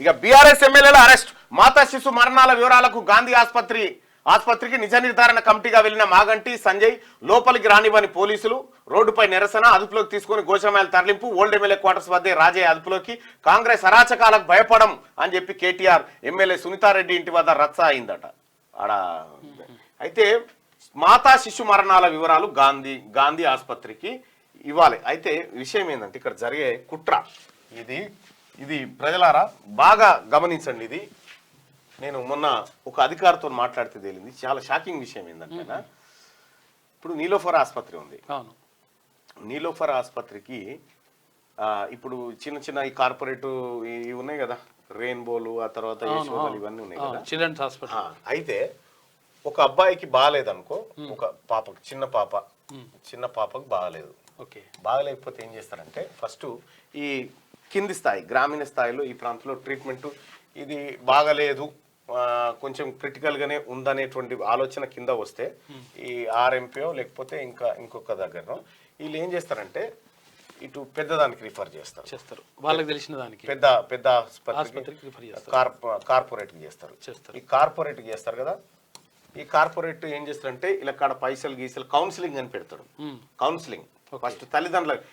ఇక బీఆర్ఎస్ ఎమ్మెల్యేల అరెస్ట్. మాతా శిశు మరణాల వివరాలకు గాంధీ ఆసుపత్రికి నిజ నిర్ధారణ కమిటీగా వెళ్లిన మాగంటి సంజయ్ లోపలికి రానివ్వని పోలీసులు, రోడ్డుపై నిరసన, అదుపులోకి తీసుకుని గోషామాయల తరలింపు, ఓల్డ్ ఎమ్మెల్యే క్వార్టర్స్ వద్దే రాజయ్య అదుపులోకి, కాంగ్రెస్ అరాచకాలకు భయపడం అని చెప్పి కేటీఆర్ ఎమ్మెల్యే సునీతారెడ్డి ఇంటి వద్ద రచ్చ అయిందట ఆడ. అయితే మాతా శిశు మరణాల వివరాలు గాంధీ ఆసుపత్రికి ఇవ్వాలి. అయితే విషయం ఏంటంటే ఇక్కడ జరిగే కుట్ర ఇది ప్రజలారా బాగా గమనించండి. ఇది నేను మొన్న ఒక అధికారితో మాట్లాడితే తేలింది. చాలా షాకింగ్ విషయం ఏంటంటే, ఇప్పుడు నీలోఫర్ ఆసుపత్రి ఉంది. నీలోఫర్ ఆసుపత్రికి ఇప్పుడు చిన్న ఈ కార్పొరేట్ ఇవి ఉన్నాయి కదా, రెయిన్బోలు, ఆ తర్వాత యశోదలు, ఇవన్నీ ఉన్నాయి కదా చిల్డ్రన్స్ హాస్పిటల్. అయితే ఒక అబ్బాయికి బాగాలేదనుకో, ఒక పాపకు చిన్న పాపకు బాగాలేదు. బాగలేకపోతే ఏం చేస్తారంటే ఫస్ట్ ఈ కింది స్థాయి గ్రామీణ స్థాయిలో ఈ ప్రాంతంలో ట్రీట్మెంట్ ఇది బాగలేదు, కొంచెం క్రిటికల్ గానే ఉందనేటువంటి ఆలోచన కింద వస్తే ఈ ఆర్ఎంపీఓ లేకపోతే ఇంకొక దగ్గర వీళ్ళు ఏం చేస్తారంటే ఇటు పెద్దదానికి రిఫర్ చేస్తారు. వాళ్ళకి తెలిసిన దానికి పెద్ద కార్పొరేట్ చేస్తారు. ఈ కార్పొరేట్ చేస్తారు కదా, ఈ కార్పొరేట్ ఏం చేస్తారంటే ఇలా కాడ పైసలు కౌన్సిలింగ్ అని పెడతాడు. కౌన్సిలింగ్ ఫస్ట్ తల్లిదండ్రులకు,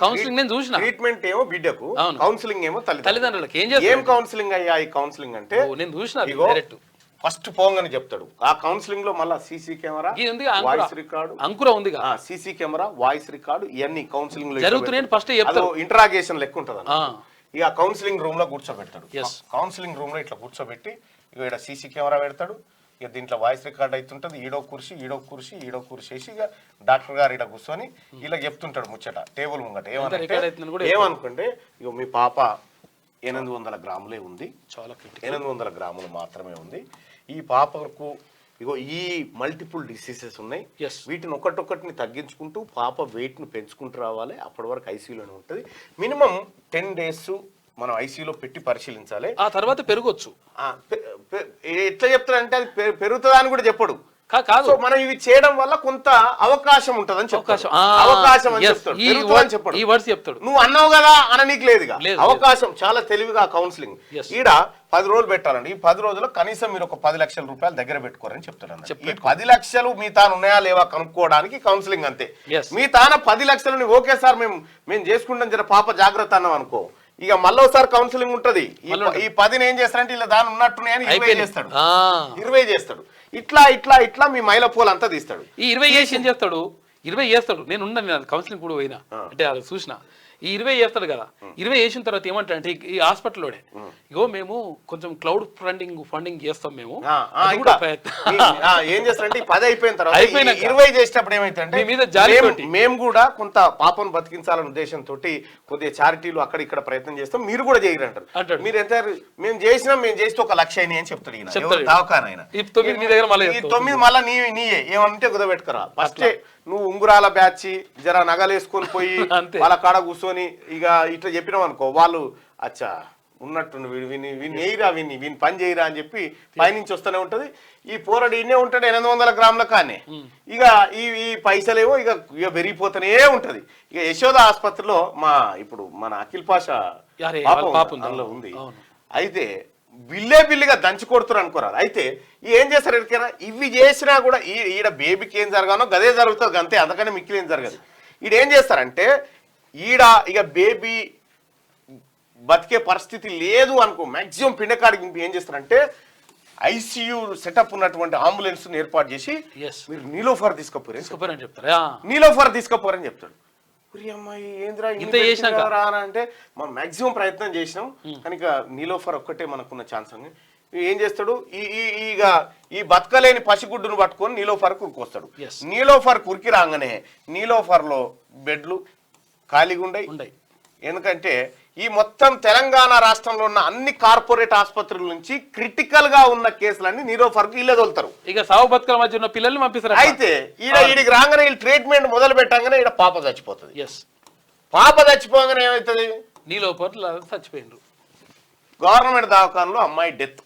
కౌన్సిలింగ్ నేను చూసిన. ట్రీట్మెంట్ ఏమో బిడ్డకు, కౌన్సిలింగ్ ఏమో తల్లిదండ్రులకు. ఏం కౌన్సిలింగ్ అయ్యా ఈ కౌన్సిలింగ్ అంటే నేను చూసిన. ఫస్ట్ పోంగని చెప్తాడు. ఆ కౌన్సిలింగ్ లో మళ్ళీ సీసీ కెమెరా, వాయిస్ రికార్డు, అంకుర ఉంది, సీసీ కెమెరా, వాయిస్ రికార్డు, ఇవన్నీ కౌన్సిలింగ్ లో జరుగుతున్నాయి. ఫస్ట్ ఇంటరాగేషన్ లెక్క ఉంటది. ఇక కౌన్సిలింగ్ రూమ్ లో కూర్చోబెడతాడు. కౌన్సిలింగ్ రూమ్ లో ఇట్లా కూర్చోబెట్టి ఇక్కడ సీసీ కెమెరా పెడతాడు. ఇక దీంట్లో వాయిస్ రికార్డ్ అవుతుంటది. ఈడో కుర్చీ ఇక డాక్టర్ గారు ఇక్కడ కూర్చొని ఇలా చెప్తుంటాడు ముచ్చట టేబుల్ ముంగట. ఏమనుకుంటే ఇక మీ పాప 800 గ్రాములే ఉంది, 800 గ్రాములు మాత్రమే ఉంది. ఈ పాపకు ఇగో ఈ మల్టిపుల్ డిసీజెస్ ఉన్నాయి, వీటిని ఒక్కటొక్కటిని తగ్గించుకుంటూ పాప వెయిట్ ను పెంచుకుంటూ రావాలి. అప్పటి వరకు ఐసీయూలోనే ఉంటుంది. మినిమం 10 days మనం ఐసీయూలో పెట్టి పరిశీలించాలి. ఆ తర్వాత పెరగొచ్చు. ఎట్లా చెప్తారంటే అది పెరుగుతుందా అని కూడా చెప్పడు. కాదు, మనం ఇవి చేయడం వల్ల కొంత అవకాశం ఉంటదని చెప్తాడు. అవకాశం అని చెప్తాడు. నువ్వు అన్నావు కదా అని నీకు లేదుగా అవకాశం. చాలా తెలివిగా కౌన్సిలింగ్. ఈడ 10 రోజులు పెట్టాలండి. ఈ 10 రోజుల్లో కనీసం మీరు ఒక 10 లక్షల రూపాయలు దగ్గర పెట్టుకోరని చెప్తాడు. ఈ 10 లక్షలు మీ తాను ఉన్నాయా లేవా కనుక్కోవడానికి కౌన్సిలింగ్ అంతే. మీ తాన 10 లక్షలు ఓకే సార్ మేము చేసుకుంటాం, జర పాప జాగ్రత్త అన్నాం అనుకో, ఇక మళ్ళీ కౌన్సిలింగ్ ఉంటది. ఈ 10 ఏం చేస్తారంటే ఇలా దాని ఉన్నట్టున్నాయని 20 చేస్తాడు. ఇట్లా మీ మైల పోలు అంతా తీస్తాడు. ఈ 20 చేసి ఏం చేస్తాడు? 20 చేస్తాడు. నేను కౌన్సిలింగ్ కూడా పోయినా, అంటే అది చూసిన. ఈ 20 చేస్తాడు కదా, 20 చేసిన తర్వాత ఏమంటాడంటే ఈ హాస్పిటల్లోనే ఇగో మేము కొంచెం క్లౌడ్ ఫండింగ్ చేస్తాం మేము. ఏం చేస్తారంటే 10 అయిపోయిన తర్వాత 20 చేసేటప్పుడు ఏమైతే మేము కూడా కొంత పాపను బతికించాలనే ఉద్దేశంతో కొద్దిగా చారిటీలు అక్కడ ఇక్కడ ప్రయత్నం చేస్తాం, మీరు కూడా చేయరంటారు. మీరు ఎంత మేము చేస్తే 1 లక్ష అయినాయి అని చెప్తాడు ఈయన దవాఖాన. 9 మళ్ళీ నీయే ఏమంటే కుదబెట్టుకురా. ఫస్ట్ నువ్వు ఉంగురాల బ్యాచ్ జర నగలేసుకొని పోయి వాళ్ళ కాడ కూర్చొని ఇక ఇట్లా చెప్పినావు అనుకో, వాళ్ళు అచ్చా ఉన్నట్టు వీని పని చేయరా అని చెప్పి పైనుంచి వస్తూనే ఉంటది. ఈ పోరాడు ఇన్నే ఉంటాడు 800 గ్రాముల కానీ ఇక ఈ పైసలేమో ఇక పెరిగిపోతూనే ఉంటది. ఇక యశోద ఆసుపత్రిలో ఇప్పుడు మన అఖిల్ పాషా అందులో ఉంది. అయితే బిల్లిగా దంచి కొడుతున్నారు అనుకోరాదు. అయితే ఏం చేస్తారు ఎక్కడైనా ఇవి చేసినా కూడా ఈడ బేబీకి ఏం జరగానో గదే జరుగుతుంది అంతే, అంతకనే మిక్కిలి ఏం జరగదు. ఈడేం చేస్తారంటే ఈడ ఇక బేబీ బతికే పరిస్థితి లేదు అనుకో, మాక్సిమం పిండకాడికి ఏం చేస్తారంటే ఐసీయూ సెటప్ ఉన్నటువంటి అంబులెన్స్ ఏర్పాటు చేసి మీరు నీలోఫర్ తీసుకుపోరని చెప్తాడు. అంటే మనం మాక్సిమం ప్రయత్నం చేసినాం కానీ నీలోఫర్ ఒక్కటే మనకున్న ఛాన్స్ అని ఏం చేస్తాడు, ఈ బతకలేని పసిగుడ్డును పట్టుకొని నీలోఫర్ కురికొస్తాడు. నీలోఫర్ కురికి రాగానే నీలోఫర్ లో బెడ్లు ఖాళీగా ఉండయి. ఎందుకంటే ఈ మొత్తం తెలంగాణ రాష్ట్రంలో ఉన్న అన్ని కార్పొరేట్ ఆసుపత్రుల నుంచి క్రిటికల్ గా ఉన్న కేసులన్నీ నీలోఫర్ కు ఇల్లే తోలుతారు. ఇక సాగు బతుకల మధ్య ఉన్న పిల్లల్ని పంపిస్తారు. అయితే ఈడికి రాగానే వీళ్ళు ట్రీట్మెంట్ మొదలు పెట్టగానే ఈడ పాప చచ్చిపోతుంది. పాప చచ్చిపోగానే ఏమవుతుంది, నీలోఫర్ చచ్చిపోయిండ్రు. గవర్నమెంట్ దవాఖానలో అమ్మాయి డెత్.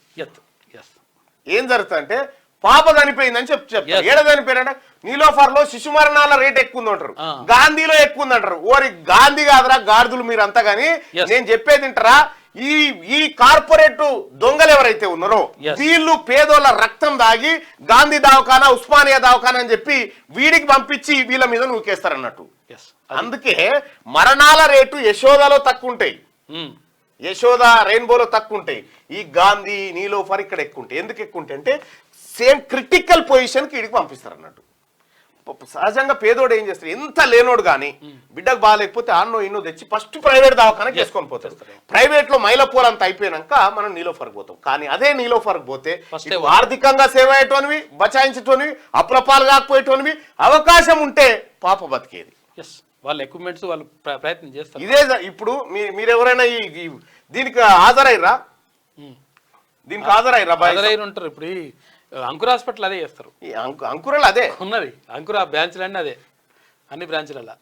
ఏం జరుగుతుంది అంటే పాప చనిపోయిందని చెప్తారు. ఏడ చనిపోయారంటే నీలోఫర్ లో శిశు మరణాల రేట్ ఎక్కువ ఉందంటారు, గాంధీలో ఎక్కువ ఉందంటారు. ఓరి గాంధీ కాదురా గాడిదలు మీరంతా. గానీ నేను చెప్పేది వింటారా, ఈ ఈ కార్పొరేట్ దొంగలు ఎవరైతే ఉన్నారో Yes. వీళ్ళు పేదోళ్ళ రక్తం దాగి గాంధీ దవాఖానా ఉస్మానియా దవాఖానా అని చెప్పి వీడికి పంపించి వీళ్ళ మీద నూకేస్తారు అన్నట్టు. ఎస్ అందుకే మరణాల రేటు యశోదలో తక్కువ ఉంటాయి, యశోద రెయిన్బోలో తక్కువ ఉంటాయి. ఈ గాంధీ నీలోఫర్ ఇక్కడ ఎక్కువ ఉంటాయి. ఎందుకు ఎక్కువ ఉంటాయి అంటే సేమ్ క్రిటికల్ పొజిషన్కి వీడికి పంపిస్తారు అన్నట్టు. సహజంగా పేదోడు ఏం చేస్తారు, ఎంత లేనోడు కానీ బిడ్డకు బాగాలేకపోతే ఆన్నో ఇన్నో తెచ్చి ఫస్ట్ ప్రైవేట్ దవాఖానకి చేసుకొని పోతారు. ప్రైవేట్ లో మైలపూర్ అంత అయిపోయాక మనం నీలోఫర్కి పోతాం. కానీ అదే నీలోఫర్కి పోతే ఇటు ఆర్థికంగా సేవ అయ్యేటోనివి, బచాయించేటోనివి, అప్రపాలు కాకపోయేటోనివి, అవకాశం ఉంటే పాప బతికేది. ఎస్ వాళ్ళ ఎక్విప్మెంట్స్ వాళ్ళు ప్రయత్నం చేస్తారు. ఇదే ఇప్పుడు మీరు ఎవరైనా దీనికి హాజరైరా, దీనికి హాజరైరా ఉంటారు. ఇప్పుడు ఈ అంకుర్ హాస్పిటల్ అదే చేస్తారు, ఈ అంకురాలు అదే ఉన్నది. అంకుర బ్రాంచ్లు అన్నీ అదే, అన్ని బ్రాంచ్లలో.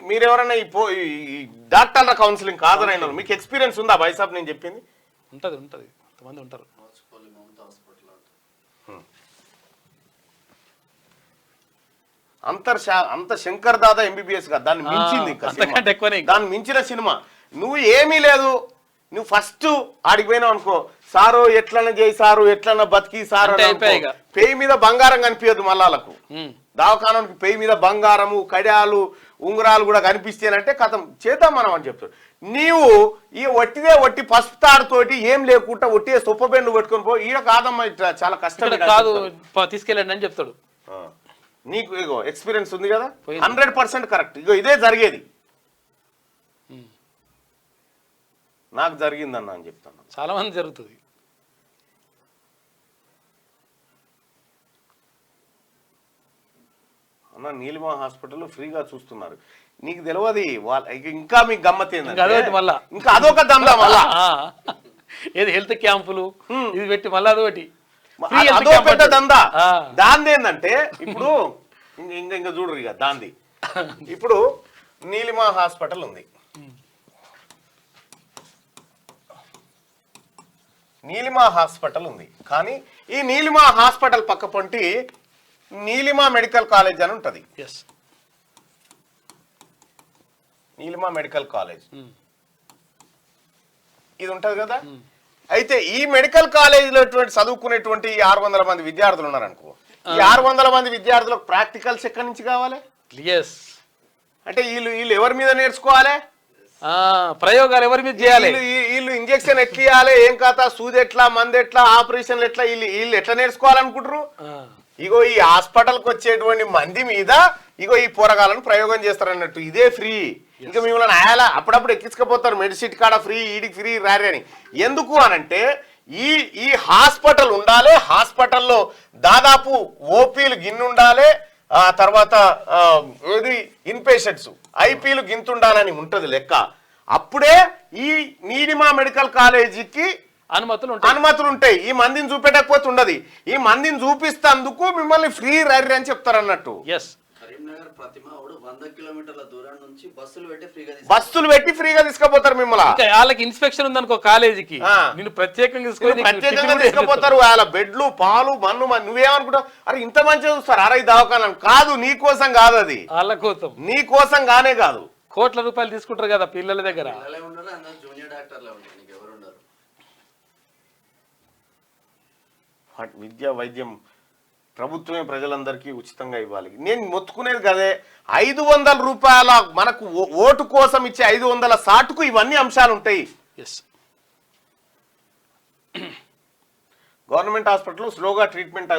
మీరెవరైనా ఈ డాక్టర్ల కౌన్సిలింగ్ హాజరైన వాళ్ళు, మీకు ఎక్స్పీరియన్స్ ఉందా బైసాబ్ నేను చెప్పింది? ఉంటది కొంతమంది ఉంటారు. అంత శంకర్ దాదా ఎంబీబీఎస్ గా దాన్ని మించింది, అంతకంటే ఎక్కువనే. దాన్ని మించిన సినిమా. నువ్వు ఏమీ లేదు, నువ్వు ఫస్ట్ ఆడికి పోయినావు అనుకో, సారు ఎట్లన్నా చేయి, సారు ఎట్లన్నా బతికి, సారు పేయి మీద బంగారం కనిపించదు మల్లాలకు. దవాఖానానికి పేయి మీద బంగారము, కడియాలు, ఉంగరాలు కూడా కనిపిస్తేనంటే కథం చేద్దాం మనం అని చెప్తాడు. నీవు ఈ వట్టి పసుపు తాడుతోటి ఏం లేకుండా ఒట్టిదే సొప్పబెండు పెట్టుకొని పో, ఈడ కాదమ్మా ఇట్లా చాలా కష్టం కాదు తీసుకెళ్ళండి అని చెప్తాడు. నీకు ఇగో ఎక్స్పీరియన్స్ ఉంది కదా, 100% కరెక్ట్. ఇగో ఇదే జరిగేది, నాకు జరిగిందన్న అని చెప్తాను. చాలా మంది జరుగుతుంది. అన్న నీలిమా హాస్పిటల్ ఫ్రీగా చూస్తున్నారు, నీకు తెలియదు. ఇంకా మీకు గమ్మత్ ఏంటంటే మళ్ళా ఇంకా అదొక దందా, మళ్ళా ఏది హెల్త్ క్యాంపులు ఇది పెట్టి మళ్ళీ అదొకటి అదో పెద్ద దందా. దాంది ఏంటంటే ఇప్పుడు ఇంకా చూడరు ఇక దాంది. ఇప్పుడు నీలిమా హాస్పిటల్ ఉంది, నీలిమా హాస్పిటల్ ఉంది. కానీ ఈ నీలిమా హాస్పిటల్ పక్క పొంటి నీలిమా మెడికల్ కాలేజ్ అని ఉంటది. నీలిమా మెడికల్ కాలేజ్ ఇది ఉంటది కదా. అయితే ఈ మెడికల్ కాలేజీలో చదువుకునేటువంటి 600 మంది విద్యార్థులు ఉన్నారనుకో, ఈ 600 మంది విద్యార్థులకు ప్రాక్టికల్స్ ఎక్కడి నుంచి కావాలి? అంటే వీళ్ళు ఎవరి మీద నేర్చుకోవాలి? ప్రయోగాలు ఎవరి మీద చేయాలి? వీళ్ళు ఇంజెక్షన్ ఎట్లా ఇవ్వాలి, ఏం కథ, సూది ఎట్లా, మంది ఎట్లా, ఆపరేషన్లు ఎట్లా, వీళ్ళు ఎట్లా నేర్చుకోవాలనుకుంటారు? ఇగో ఈ హాస్పిటల్కి వచ్చేటువంటి మంది మీద ఇగో ఈ పోరగాలను ప్రయోగం చేస్తారన్నట్టు. ఇదే ఫ్రీ. ఇంకా మిమ్మల్ని ఆయాలా అప్పుడప్పుడు ఎక్కించకపోతారు, మెడిసిట్ కాడ ఫ్రీ, ఈడికి ఫ్రీ రారి అని. ఎందుకు అనంటే ఈ హాస్పిటల్ ఉండాలి, హాస్పిటల్లో దాదాపు ఓపీలు గిన్నె ఉండాలి, తర్వాత ఏది ఇన్పేషెంట్స్ ఐపీలు గింతుండాలని ఉంటది లెక్క. అప్పుడే ఈ నీలిమా మెడికల్ కాలేజీకి అనుమతులు ఉంటాయి. ఈ మందిని చూపెట్టకపోతే ఉండదు. ఈ మందిని చూపిస్తందుకు మిమ్మల్ని ఫ్రీ రర్రీ అని చెప్తారు అన్నట్టు. బస్సులు పెట్టి ఫ్రీగా తీసుకుపోతారు మిమ్మల్ని. వాళ్ళకి ఇన్స్పెక్షన్ ఉందనుకో కాలేజీకి, నేను ప్రత్యేకంగా తీసుకుపోతారు. వాళ్ళ బెడ్లు, పాలు, మన్ను. నువ్వేమనుకుంటావు, అరే ఇంత మంచిగా చూస్తారు, అరే దవాఖాన కాదు, నీ కోసం కాదు, అది వాళ్ళ కోసం, నీ కోసం గానే కాదు. కోట్ల రూపాయలు తీసుకుంటారు కదా పిల్లల దగ్గర. విద్య వైద్యం ప్రభుత్వమే ప్రజలందరికీ ఉచితంగా ఇవ్వాలి. నేను మొత్తుకునేది కదే, 500 రూపాయల మనకు ఓటు కోసం ఇచ్చే 500 సాటుకు ఇవన్నీ అంశాలు ఉంటాయి. గవర్నమెంట్ హాస్పిటల్ స్లోగా ట్రీట్మెంట్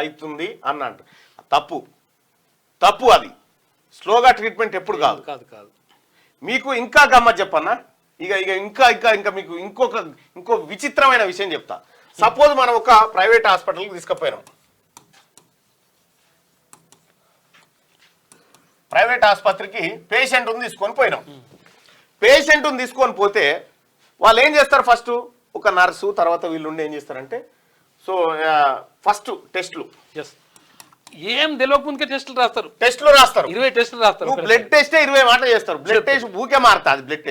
అవుతుంది అన్నట్టు తప్పు. అది స్లోగా ట్రీట్మెంట్ ఎప్పుడు కాదు. మీకు ఇంకా గమ్మత్ చెప్పన్నా, ఇంకా మీకు ఇంకో విచిత్రమైన విషయం చెప్తా. సపోజ్ మనం ఒక ప్రైవేట్ హాస్పిటల్కి తీసుకుపోయినాం, ప్రైవేట్ ఆసుపత్రికి పేషెంట్ని తీసుకొని పోయినాం. పేషెంట్ని తీసుకొని పోతే వాళ్ళు ఏం చేస్తారు, ఫస్ట్ ఒక నర్సు, తర్వాత వీళ్ళుండి ఏం చేస్తారంటే, సో ఫస్ట్ టెస్ట్లు, ఏం తెలియకుండా టెస్టులు రాస్తారు. 20 టెస్టులు రాస్తారు. బ్లడ్ టెస్టే 20 మాటలు చేస్తారు. బ్లడ్ టెస్ట్ ఊకే మారుతా, అది బ్లడ్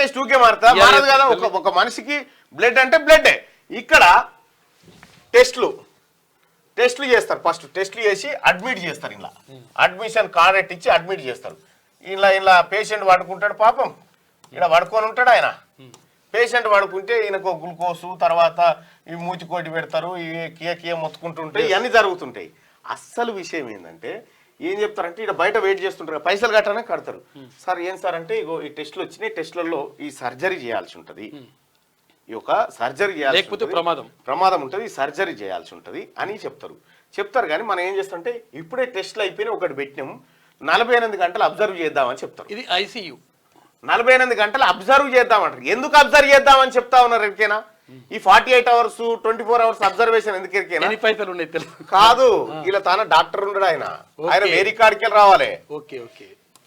టెస్ట్ ఊకే మారుతా, మారదు కదా. ఒక మనిషికి బ్లడ్ అంటే బ్లడ్డే. ఇక్కడ టెస్ట్లు చేస్తారు. ఫస్ట్ టెస్ట్లు చేసి అడ్మిట్ చేస్తారు. ఇలా అడ్మిషన్ కార్డ్ ఇచ్చి అడ్మిట్ చేస్తారు. ఇలా పేషెంట్ పడుకుంటాడు పాపం, ఇలా పడుకొని ఉంటాడు ఆయన. పేషెంట్ పడుకుంటే ఈయనకు గ్లూకోసు, తర్వాత ఈ మూతికోటి పెడతారు, ఇవి కియ మొత్తుకుంటుంటాయి, ఇవన్నీ జరుగుతుంటాయి. అస్సలు విషయం ఏంటంటే ఏం చెప్తారంటే ఇక్కడ బయట వెయిట్ చేస్తుంటారు, పైసలు కట్టానే కడతారు. సార్ ఏం సార్ అంటే ఇగో ఈ టెస్టులు వచ్చినాయి, టెస్టులలో ఈ సర్జరీ చేయాల్సి ఉంటుంది, ఈ యొక్క సర్జరీ చేయాల్సి లేకపోతే ప్రమాదం ఉంటుంది, ఈ సర్జరీ చేయాల్సి ఉంటుంది అని చెప్తారు. కానీ మనం ఏం చేస్తామంటే ఇప్పుడే టెస్టులు అయిపోయినా ఒకటి పెట్టినాము, 48 గంటలు అబ్జర్వ్ చేద్దామని చెప్తారు. ఇది ఐసీయూ 48 గంటలు అబ్జర్వ్ చేద్దామంటారు. ఎందుకు అబ్జర్వ్ చేద్దామని చెప్తా ఉన్నారు ఎరికేనా? ఈ 48 అవర్స్ 24 అవర్స్ అబ్జర్వేషన్ ఎందుకు ఎరికేనా? పైసలు ఉన్నాయి కాదు, ఇలా తాను డాక్టర్ ఉండడు, ఆయన వేరే కాడికి రావాలి.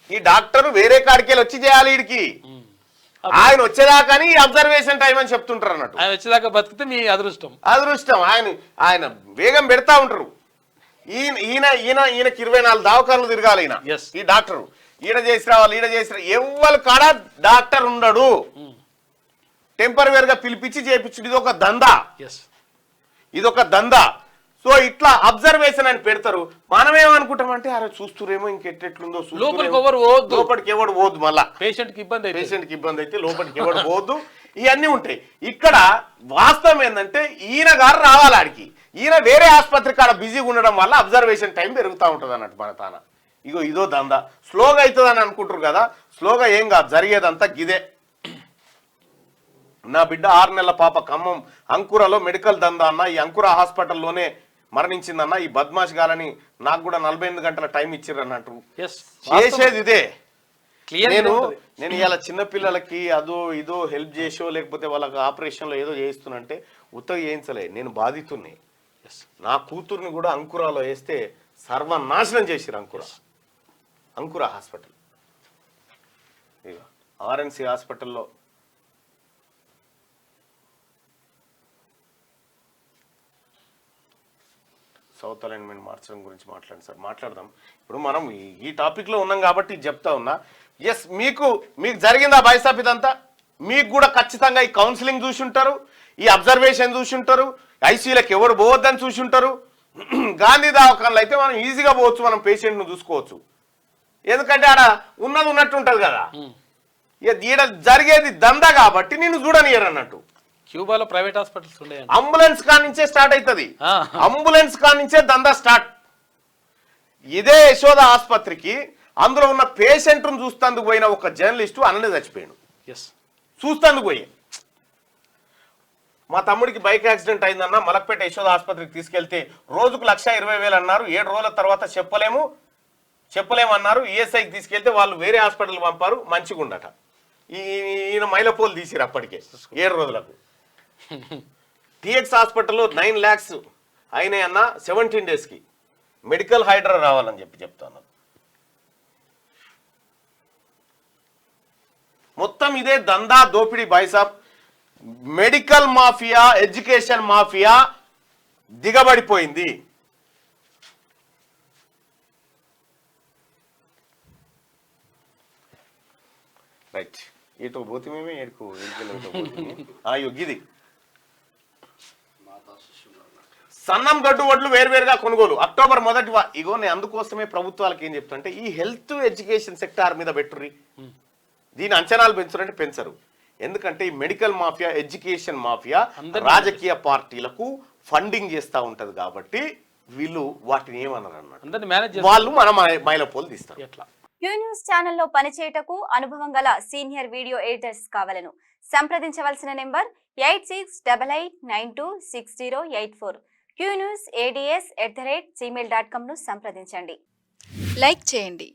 ఈ డాక్టర్ వేరే కాడికి వచ్చి చేయాలి వీడికి. ఆయన వచ్చేదాకా ఈ అబ్జర్వేషన్ టైం అని చెప్తుంటారు అన్నట్టు. ఆయన వచ్చేదాకా బతికితే మీ అదృష్టం. ఆయన వేగం పెడతా ఉంటారు. ఈయనకి 24 దావకాలు తిరగాలి ఈయన, ఈ డాక్టర్. ఈడ చేసి రావాలి, ఎవ్వరు కాడ డాక్టర్ ఉండడు, టెంపరరీగా పిలిపించి చేయించుడు. ఇదొక దందా. సో ఇట్లా అబ్జర్వేషన్ అని పెడతారు. మనమేమనుకుంటామంటే అరే చూస్తురేమో ఇంకెట్లుందో, లోపలికి ఎవడు పోద్దు, మళ్ళా పేషెంట్ కి ఇబ్బంది అయితే లోపలికి ఎవడు పోద్దు, ఇవన్నీ ఉంటాయి. ఇక్కడ వాస్తవం ఏంటంటే ఈయన గారు రావాలి ఆడికి, ఈయన వేరే ఆసుపత్రి కాడ బిజీగా ఉండడం వల్ల అబ్జర్వేషన్ టైం పెరుగుతూ ఉంటుంది అన్నట్టు. మన తాన ఇదో దందా. స్లోగా అవుతుందని అనుకుంటారు కదా, స్లోగా ఏం కాదు, జరిగేదంతా గిదే. నా బిడ్డ 6 నెలల పాప ఖమ్మం అంకురలో మెడికల్ దందా అన్న, ఈ అంకుర హాస్పిటల్లోనే మరణించిందన్న. ఈ బద్మాష్ గాలని నాకు కూడా 48 గంటల టైం ఇచ్చిర్రు అన్నట్టు. చేసేది ఇదే. నేను ఇలా చిన్నపిల్లలకి ఇదో హెల్ప్ చేసో లేకపోతే వాళ్ళకి ఆపరేషన్లో ఏదో చేయిస్తున్నంటే ఉత్తగా చేయించలే, నేను బాధితుడిని. నా కూతుర్ని కూడా అంకురాలో వేస్తే సర్వనాశనం చేసిరు. అంకుర హాస్పిటల్, ఆర్ఎన్సి హాస్పిటల్లో సౌత్ అలైన్మెంట్ మార్చడం గురించి మాట్లాడండి సార్. మాట్లాడదాం. ఇప్పుడు మనం ఈ టాపిక్లో ఉన్నాం కాబట్టి చెప్తా ఉన్నా. ఎస్, మీకు జరిగిందా బైసాప్ ఇదంతా? మీకు కూడా ఖచ్చితంగా ఈ కౌన్సిలింగ్ చూసి ఉంటారు, ఈ అబ్జర్వేషన్ చూసి ఉంటారు, ఐసీయూలకు ఎవరు పోవద్దని చూసి ఉంటారు. గాంధీ దవాఖానలో అయితే మనం ఈజీగా పోవచ్చు, మనం పేషెంట్ను చూసుకోవచ్చు. ఎందుకంటే ఆడ ఉన్నట్టు ఉంటుంది కదా. ఈడ జరిగేది దందా కాబట్టి నిన్ను చూడనియరు అన్నట్టు. క్యూబాలో ప్రైవేట్ హాస్పిటల్స్ ఉండే, అంబులెన్స్ కానించే స్టార్ట్ అవుతుంది, అంబులెన్స్ కానించే దందా స్టార్ట్. ఇదే యశోద ఆసుపత్రికి అందులో ఉన్న పేషెంట్ను చూస్తందుకు పోయిన ఒక జర్నలిస్టు అన్ననే చచ్చిపోయాడు. చూస్తందుకు పోయి మా తమ్ముడికి బైక్ యాక్సిడెంట్ అయిందన్న, మలక్పేట యశోద ఆసుపత్రికి తీసుకెళ్తే రోజుకు 1,20,000 అన్నారు. 7 రోజుల తర్వాత చెప్పలేము అన్నారు. ఈఎస్ఐకి తీసుకెళ్తే వాళ్ళు వేరే హాస్పిటల్ పంపారు, మంచిగా ఉండట. ఈయన మైలపోలు తీసిరు అప్పటికే 7 రోజులకు. టిఎక్స్ హాస్పిటల్లో 9 lakhs అయినాయి అన్న 17 daysకి. మెడికల్ హైడ్రా రావాలని చెప్తాను. మొత్తం ఇదే దందా దోపిడీ బైసాబ్. మెడికల్ మాఫియా, ఎడ్యుకేషన్ మాఫియా దిగబడిపోయింది. రైట్, ఇటు పోతే మేమే ఏడుకు గిది సన్నం గడ్డు వడ్లు వేరువేరుగా కొనుగోలు అక్టోబర్ 1వ. ఇగో నేను అందుకోసమే ప్రభుత్వాలకు ఏం చెప్తుంటే ఈ హెల్త్ ఎడ్యుకేషన్ సెక్టార్ మీద పెట్టుర్రి, దీని అంచనాలు పెంచురంటే పెంచరు. ఎందుకంటే ఈ మెడికల్ మాఫియా, ఎడ్యుకేషన్ మాఫియా రాజకీయ పార్టీలకు ఫండింగ్ చేస్తూ ఉంటది కాబట్టి వీళ్ళు వాటిని ఏమన్నారు అన్నమాట, వాళ్ళు మన మైలపోలు తీస్తారు. ఎట్లా క్యూ న్యూస్ ఛానల్లో పనిచేయటకు అనుభవం గల సీనియర్ వీడియో ఎడిటర్స్ కావాలను సంప్రదించవలసిన నెంబర్ 8688926084. qnewsads@gmail.com ను సంప్రదించండి. లైక్ చేయండి,